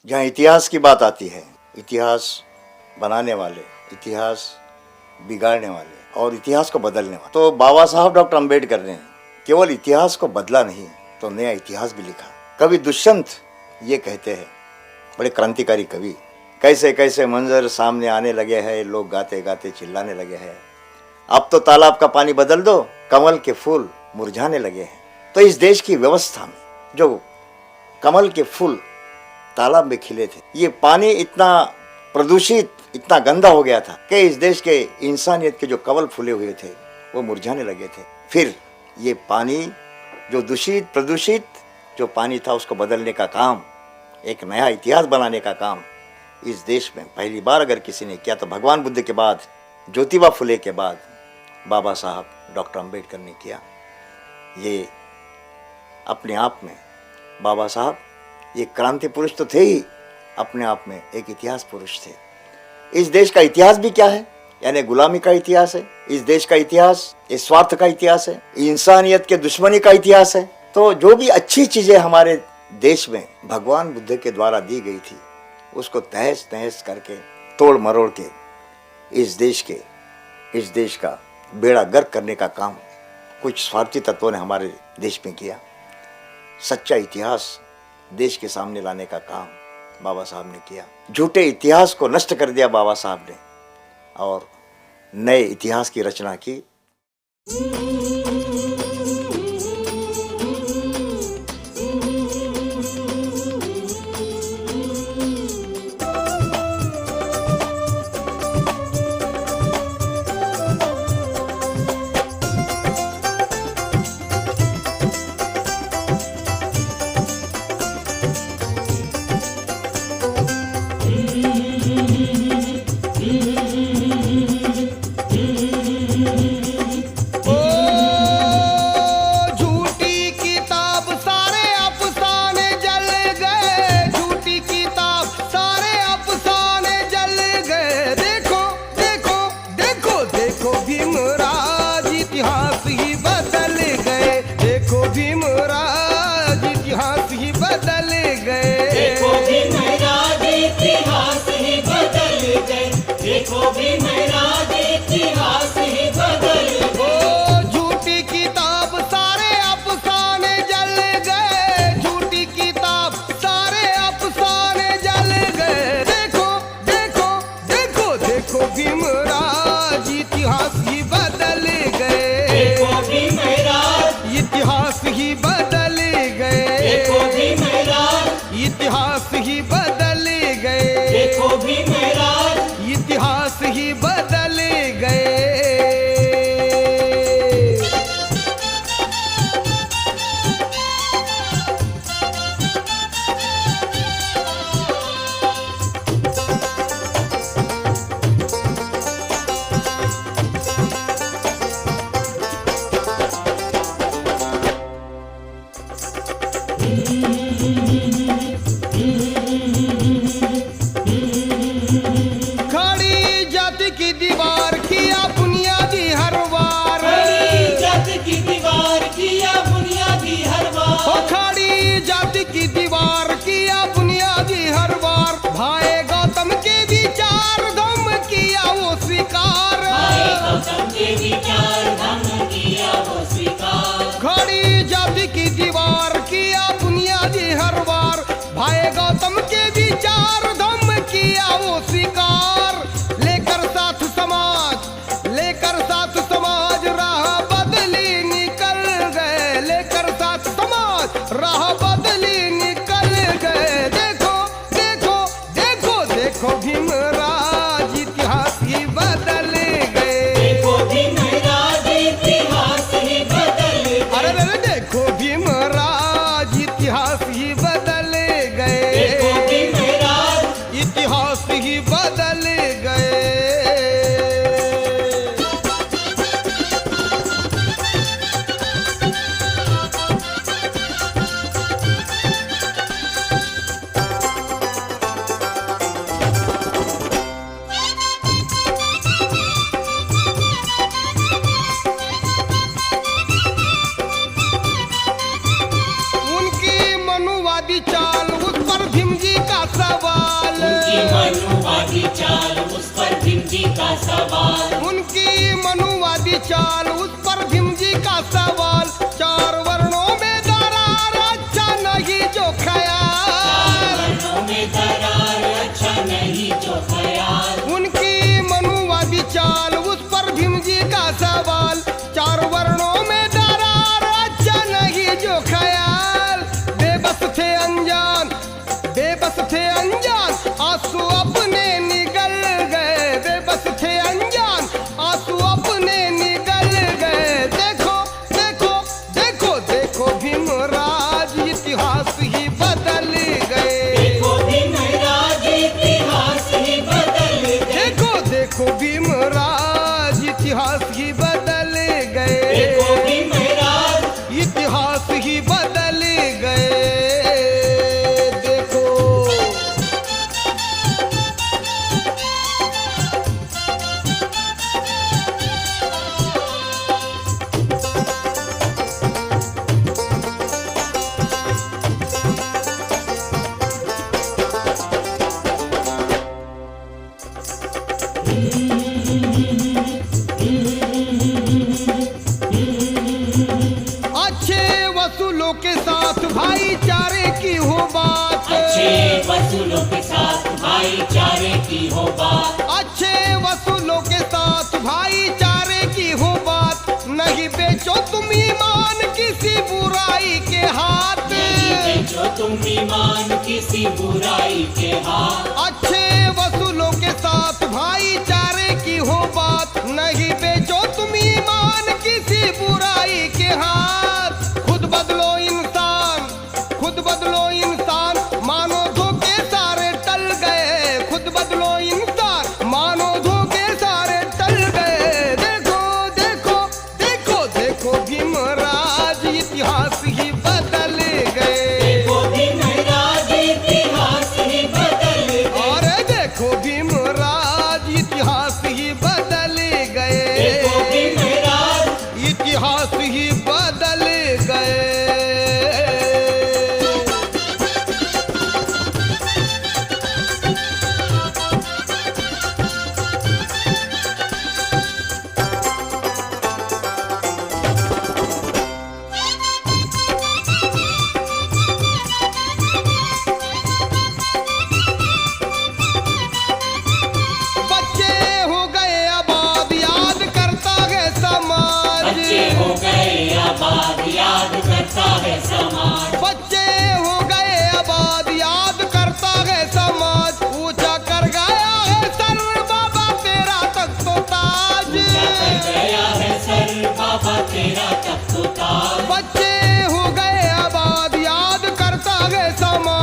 जहाँ इतिहास की बात आती है, इतिहास बनाने वाले, इतिहास बिगाड़ने वाले और इतिहास को बदलने वाले, तो बाबा साहब डॉक्टर अम्बेडकर ने केवल इतिहास को बदला नहीं तो नया इतिहास भी लिखा। कवि दुष्यंत ये कहते हैं, बड़े क्रांतिकारी कवि, कैसे कैसे मंजर सामने आने लगे हैं, लोग गाते गाते चिल्लाने लगे हैं, अब तो तालाब का पानी बदल दो, कमल के फूल मुरझाने लगे हैं। तो इस देश की व्यवस्था में जो कमल के फूल तालाब में खिले थे, ये पानी इतना प्रदूषित, इतना गंदा हो गया था कि इस देश के इंसानियत के जो कमल फूले हुए थे वो मुरझाने लगे थे। फिर ये पानी जो दूषित प्रदूषित जो पानी था उसको बदलने का काम, एक नया इतिहास बनाने का काम इस देश में पहली बार अगर किसी ने किया तो भगवान बुद्ध के बाद, ज्योतिबा फुले के बाद बाबा साहब डॉक्टर अम्बेडकर ने किया। ये अपने आप में बाबा साहब ये क्रांति पुरुष तो थे ही, अपने आप में एक इतिहास पुरुष थे। इस देश का इतिहास भी क्या है, यानी गुलामी का इतिहास है। इस देश का इतिहास इस स्वार्थ का इतिहास है, इंसानियत के दुश्मनी का इतिहास है। तो जो भी अच्छी चीजें हमारे देश में भगवान बुद्ध के द्वारा दी गई थी उसको तहस नहस करके, तोड़ मरोड़ के इस देश का बेड़ा गर्क करने का काम कुछ स्वार्थी तत्वों ने हमारे देश में किया। सच्चा इतिहास देश के सामने लाने का काम बाबा साहब ने किया। झूठे इतिहास को नष्ट कर दिया बाबा साहब ने और नए इतिहास की रचना की। देखो भीमराज इतिहास ही बदल गए। का सवाल, उनकी मनुवादी चाल, उस पर भीम जी का सवाल। चार वर्णों में दरार, अच्छा नहीं जो ख्याल। वर्णों में दरार, अच्छा नहीं जो ख्याल। उनकी मनुवादी चाल, उस पर भीम जी का सवाल। चार वर्णों में दरार, अच्छा नहीं जो ख्याल। बेबस थे अनजान, बेबस थे अनजान, आंसू अपने निगल गए। बेबस थे अनजान, आंसू अपने निगल गए। देखो देखो देखो देखो भीमराज इतिहास ही बदल गए। देखो भीमराज इतिहास ही बदल गए। देखो देखो भीमराज इतिहास ही बदल गए। देखो भीमराज इतिहास ही बदल गए। देखो अच्छे वसूलों के साथ भाईचारे की हो बात। अच्छे वसूलों के साथ भाईचारे की हो बात। अच्छे वसूलों के साथ भाईचारे की हो बात। नहीं बेचो तुम ईमान किसी बुराई के हाथ। नहीं बेचो तुम ईमान किसी बुराई के हाथ। अच्छे वसूलों के साथ भाईचारे की हो बात। नहीं बेचो तुम ईमान किसी बुराई के हाथ। खुद बदलो इंसान, खुद बदलो इंसान, मानो धोखे सारे टल गए। खुद बदलो इंसान, मानो धोखे सारे टल गए। देखो देखो देखो देखो भीमराज इतिहास ही बदल गए। देखो भीमराज इतिहास ही बदल गए। और देखो भीमराज इतिहास ही बदल गए। देखो भीमराज इतिहास ही बदल गए। बच्चे हो गए आबाद, याद करता है समाज। बच्चे हो गए आबाद, याद करता है समाज। बच्चे हो गए आबाद, याद करता है समाज। ऊंचा कर गया है सर बाबा तेरा तख्त ताज। ऊंचा कर गया है सर बाबा तेरा तख्त ताज। बच्चे हो गए आबाद, याद करता है समाज।